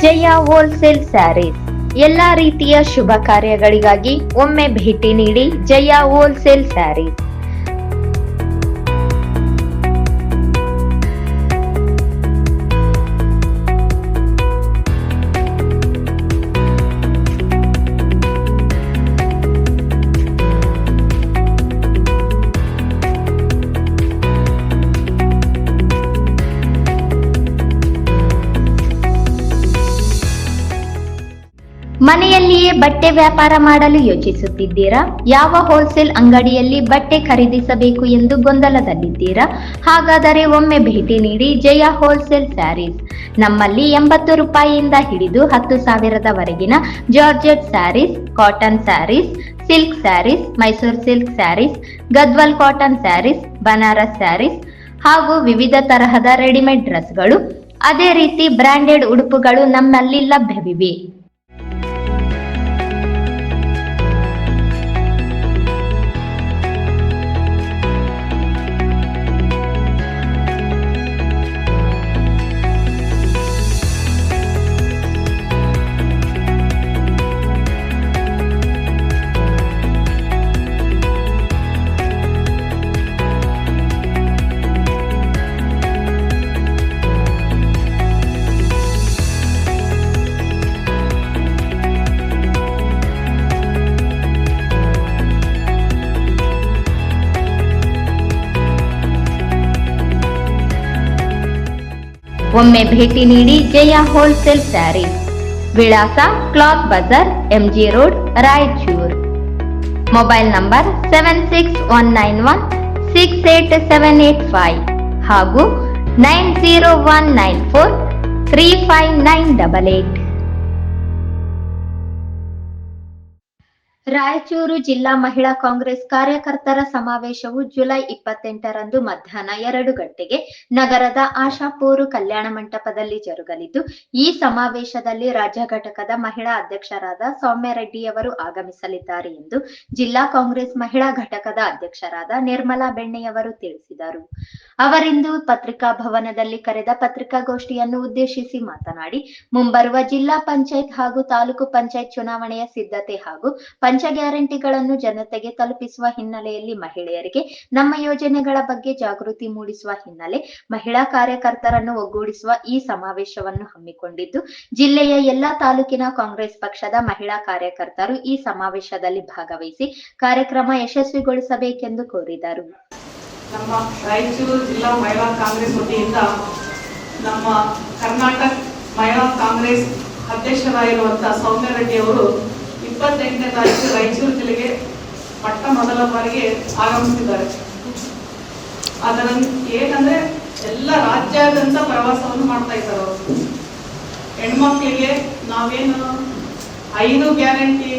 ಜಯ wholesale saris ಎಲ್ಲಾ ರೀತಿಯ ಶುಭ ಕಾರ್ಯಗಳಿಗಾಗಿ ಒಮ್ಮೆ ಭೇಟಿ ನೀಡಿ ಜಯ ಹೋಲ್ಸೇಲ್ ಸ್ಯಾರೀಸ್. ಮನೆಯಲ್ಲಿಯೇ ಬಟ್ಟೆ ವ್ಯಾಪಾರ ಮಾಡಲು ಯೋಚಿಸುತ್ತಿದ್ದೀರಾ? ಯಾವ ಹೋಲ್ಸೇಲ್ ಅಂಗಡಿಯಲ್ಲಿ ಬಟ್ಟೆ ಖರೀದಿಸಬೇಕು ಎಂದು ಗೊಂದಲದಲ್ಲಿದ್ದೀರಾ? ಹಾಗಾದರೆ ಒಮ್ಮೆ ಭೇಟಿ ನೀಡಿ ಜಯ ಹೋಲ್ಸೇಲ್ ಸ್ಯಾರೀಸ್. ನಮ್ಮಲ್ಲಿ 80 ರೂಪಾಯಿಯಿಂದ ಹಿಡಿದು 10,000ವರೆಗಿನ georgette sarees, cotton sarees, silk sarees, Mysuru silk sarees, Gadwal cotton sarees, Banaras sarees ಹಾಗೂ ವಿವಿಧ ತರಹದ ರೆಡಿಮೇಡ್ ಡ್ರೆಸ್ಗಳು, ಅದೇ ರೀತಿ ಬ್ರಾಂಡೆಡ್ ಉಡುಪುಗಳು ನಮ್ಮಲ್ಲಿ ಲಭ್ಯವಿವೆ. ಒಮ್ಮೆ ಭೇಟಿ ನೀಡಿ ಜಯ ಹೋಲ್ಸೇಲ್ ಸ್ಯಾರೀಸ್. ವಿಳಾಸ cloth Bazaar, MG road, Raichur. Mobile number 7619168785 ಹಾಗೂ 9019435988. ರಾಯಚೂರು ಜಿಲ್ಲಾ ಮಹಿಳಾ ಕಾಂಗ್ರೆಸ್ ಕಾರ್ಯಕರ್ತರ ಸಮಾವೇಶವು ಜುಲೈ 28ರಂದು ಮಧ್ಯಾಹ್ನ 2 ಗಂಟೆಗೆ ನಗರದ ಆಶಾಪೂರು ಕಲ್ಯಾಣ ಮಂಟಪದಲ್ಲಿ ಜರುಗಲಿದ್ದು, ಈ ಸಮಾವೇಶದಲ್ಲಿ ರಾಜ್ಯ ಘಟಕದ ಮಹಿಳಾ ಅಧ್ಯಕ್ಷರಾದ ಸೌಮ್ಯ ರೆಡ್ಡಿಯವರು ಆಗಮಿಸಲಿದ್ದಾರೆ ಎಂದು ಜಿಲ್ಲಾ ಕಾಂಗ್ರೆಸ್ ಮಹಿಳಾ ಘಟಕದ ಅಧ್ಯಕ್ಷರಾದ ನಿರ್ಮಲಾ ಬೆಣ್ಣೆಯವರು ತಿಳಿಸಿದರು. ಅವರಿಂದು ಪತ್ರಿಕಾ ಭವನದಲ್ಲಿ ಕರೆದ ಪತ್ರಿಕಾಗೋಷ್ಠಿಯನ್ನು ಉದ್ದೇಶಿಸಿ ಮಾತನಾಡಿ, ಮುಂಬರುವ ಜಿಲ್ಲಾ ಪಂಚಾಯತ್ ಹಾಗೂ ತಾಲೂಕು ಪಂಚಾಯತ್ ಚುನಾವಣೆಯ ಸಿದ್ಧತೆ ಹಾಗೂ ಪಂಚ ಗ್ಯಾರಂಟಿಗಳನ್ನು ಜನತೆಗೆ ತಲುಪಿಸುವ ಹಿನ್ನೆಲೆಯಲ್ಲಿ ಮಹಿಳೆಯರಿಗೆ ನಮ್ಮ ಯೋಜನೆಗಳ ಬಗ್ಗೆ ಜಾಗೃತಿ ಮೂಡಿಸುವ ಹಿನ್ನೆಲೆ ಮಹಿಳಾ ಕಾರ್ಯಕರ್ತರನ್ನು ಒಗ್ಗೂಡಿಸುವ ಈ ಸಮಾವೇಶವನ್ನು ಹಮ್ಮಿಕೊಂಡಿದ್ದು, ಜಿಲ್ಲೆಯ ಎಲ್ಲಾ ತಾಲೂಕಿನ ಕಾಂಗ್ರೆಸ್ ಪಕ್ಷದ ಮಹಿಳಾ ಕಾರ್ಯಕರ್ತರು ಈ ಸಮಾವೇಶದಲ್ಲಿ ಭಾಗವಹಿಸಿ ಕಾರ್ಯಕ್ರಮ ಯಶಸ್ವಿಗೊಳಿಸಬೇಕೆಂದು ಕೋರಿದರು. ನಮ್ಮ ರಾಯಚೂರು ಜಿಲ್ಲಾ ಮಹಿಳಾ ಕಾಂಗ್ರೆಸ್ ವತಿಯಿಂದ ನಮ್ಮ ಕರ್ನಾಟಕ ಮಹಿಳಾ ಕಾಂಗ್ರೆಸ್ ಅಧ್ಯಕ್ಷರಾಗಿರುವಂತಹ ಸೌಮ್ಯ ರೆಡ್ಡಿ ಅವರು 28ನೇ ತಾರೀಕು ರಾಯಚೂರು ಜಿಲ್ಲೆಗೆ ಮೊದಲ ಬಾರಿಗೆ ಆಗಮಿಸಿದ್ದಾರೆ. ಅದರ ಏನಂದ್ರೆ ಎಲ್ಲ ರಾಜ್ಯಾದ್ಯಂತ ಪ್ರವಾಸವನ್ನು ಮಾಡ್ತಾ ಇದ್ದಾರೆ ಅವರು. ಹೆಣ್ಮಕ್ಳಿಗೆ ನಾವೇನು 5 ಗ್ಯಾರಂಟಿ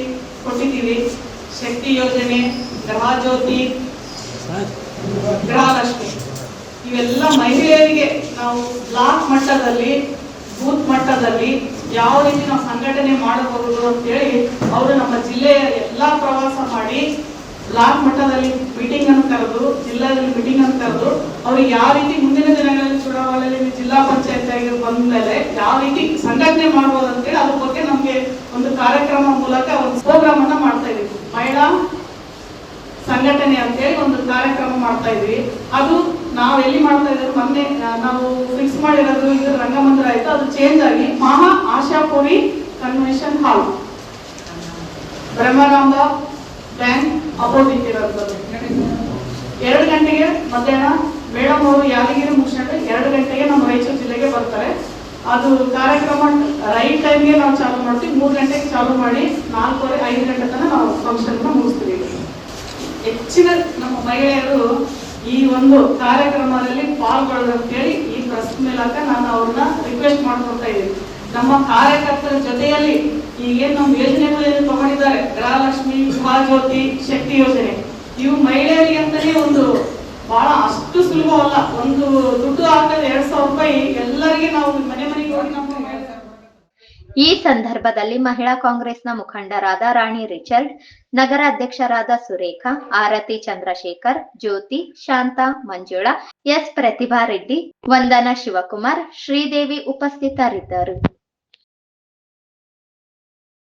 ಕೊಟ್ಟಿದ್ದೀವಿ, ಶಕ್ತಿ ಯೋಜನೆ, ಗೃಹಜ್ಯೋತಿ, ಗೃಹಲಕ್ಷ್ಮಿ, ಇವೆಲ್ಲ ಮಹಿಳೆಯರಿಗೆ ನಾವು ಬ್ಲಾಕ್ ಮಟ್ಟದಲ್ಲಿ, ಬೂತ್ ಮಟ್ಟದಲ್ಲಿ ಯಾವ ರೀತಿ ನಾವು ಸಂಘಟನೆ ಮಾಡಬಹುದು ಅಂತೇಳಿ ಅವರು ನಮ್ಮ ಜಿಲ್ಲೆಯ ಎಲ್ಲಾ ಪ್ರವಾಸ ಮಾಡಿ ಬ್ಲಾಕ್ ಮಟ್ಟದಲ್ಲಿ ಮೀಟಿಂಗ್ ಅನ್ನು ಕರೆದು, ಜಿಲ್ಲಾದಲ್ಲಿ ಮೀಟಿಂಗ್ ಅನ್ನು ಕರೆದು ಅವ್ರಿಗೆ ಯಾವ ರೀತಿ ಮುಂದಿನ ದಿನಗಳಲ್ಲಿ ಚುನಾವಣೆಯಲ್ಲಿ ಜಿಲ್ಲಾ ಪಂಚಾಯತ್ ಆಗಿ ಬಂದ ಮೇಲೆ ಯಾವ ರೀತಿ ಸಂಘಟನೆ ಮಾಡಬಹುದು ಅಂತೇಳಿ ಅದ್ರ ಬಗ್ಗೆ ನಮ್ಗೆ ಒಂದು ಕಾರ್ಯಕ್ರಮ ಮೂಲಕ ಒಂದು ಪ್ರೋಗ್ರಾಮ್ ಅನ್ನ ಮಾಡ್ತಾ ಇದೀವಿ. ಮಹಿಳಾ ಸಂಘಟನೆ ಅಂತೇಳಿ ಒಂದು ಕಾರ್ಯಕ್ರಮ ಮಾಡ್ತಾ ಇದ್ವಿ. ಅದು ನಾವು ಎಲ್ಲಿ ಮಾಡ್ತಾ ಇದ್ದೀವಿ, ಮೊನ್ನೆ ನಾವು ಫಿಕ್ಸ್ ಮಾಡಿರೋದು ಇದು ರಂಗಮಂದಿರ ಆಯ್ತು, ಅದು ಚೇಂಜ್ ಆಗಿ ಮಹಾ ಆಶಾಪುರಿ ಕನ್ವೆನ್ಷನ್ ಹಾಲ್, ಬ್ರಹ್ಮರಾಂಬ ಬ್ಯಾಂಕ್ ಅಪೋಸಿಟ್ ಇರೋದು. 2 ಗಂಟೆಗೆ ಮಧ್ಯಾಹ್ನ ಮೇಡಮ್ ಅವರು ಯಾದಗಿರಿ ಮುಗಿಸ್ಕೊಂಡು 2 ಗಂಟೆಗೆ ನಮ್ಮ ರಾಯಚೂರು ಜಿಲ್ಲೆಗೆ ಬರ್ತಾರೆ. ಅದು ಕಾರ್ಯಕ್ರಮ ರೈಟ್ ಟೈಮ್ಗೆ ನಾವು ಚಾಲು ಮಾಡ್ತೀವಿ. 3 ಗಂಟೆಗೆ ಚಾಲು ಮಾಡಿ 4:30-5 ಗಂಟೆ ತನಕ ನಾವು ಫಂಕ್ಷನ್ ಮುಗಿಸ್ತೀವಿ. ಹೆಚ್ಚಿನ ನಮ್ಮ ಮಹಿಳೆಯರು ಈ ಒಂದು ಕಾರ್ಯಕ್ರಮದಲ್ಲಿ ಪಾಲ್ಗೊಳ್ಳೋದಂತೇಳಿ ಈ ಪ್ರೆಸ್ ಮೂಲಕ ನಾನು ಅವ್ರನ್ನ ರಿಕ್ವೆಸ್ಟ್ ಮಾಡ್ಕೊಳ್ತಾ ಇದ್ದೀನಿ. ನಮ್ಮ ಕಾರ್ಯಕರ್ತರ ಜೊತೆಯಲ್ಲಿ ಈಗೇನು ನಮ್ಮ ಯೋಜನೆಗಳನ್ನು ತಗೊಂಡಿದ್ದಾರೆ, ಗೃಹಲಕ್ಷ್ಮಿ, ಗೃಹಜ್ಯೋತಿ, ಶಕ್ತಿ ಯೋಜನೆ, ಇವು ಮಹಿಳೆಯರಿಗೆ ಅಂತಾನೆ ಒಂದು ಬಹಳ ಅಷ್ಟು ಸುಲಭವಲ್ಲ. ಒಂದು ದುಡ್ಡು ಹಾಕದ 2,000 ರೂಪಾಯಿ ಎಲ್ಲರಿಗೆ ನಾವು ಮನೆ ಮನೆಗೆ ಹೋಗಿ ನಮ್ಮ ಈ ಸಂದರ್ಭದಲ್ಲಿ ಮಹಿಳಾ ಕಾಂಗ್ರೆಸ್ನ ಮುಖಂಡರಾದ ರಾಣಿ ರಿಚರ್ಡ್, ನಗರ ಅಧ್ಯಕ್ಷರಾದ ಸುರೇಖಾ, ಆರತಿ ಚಂದ್ರಶೇಖರ್, ಜ್ಯೋತಿ, ಶಾಂತಾ, ಮಂಜುಳಾ, ಎಸ್ ಪ್ರತಿಭಾ ರೆಡ್ಡಿ, ವಂದನಾ ಶಿವಕುಮಾರ್, ಶ್ರೀದೇವಿ ಉಪಸ್ಥಿತರಿದ್ದರು.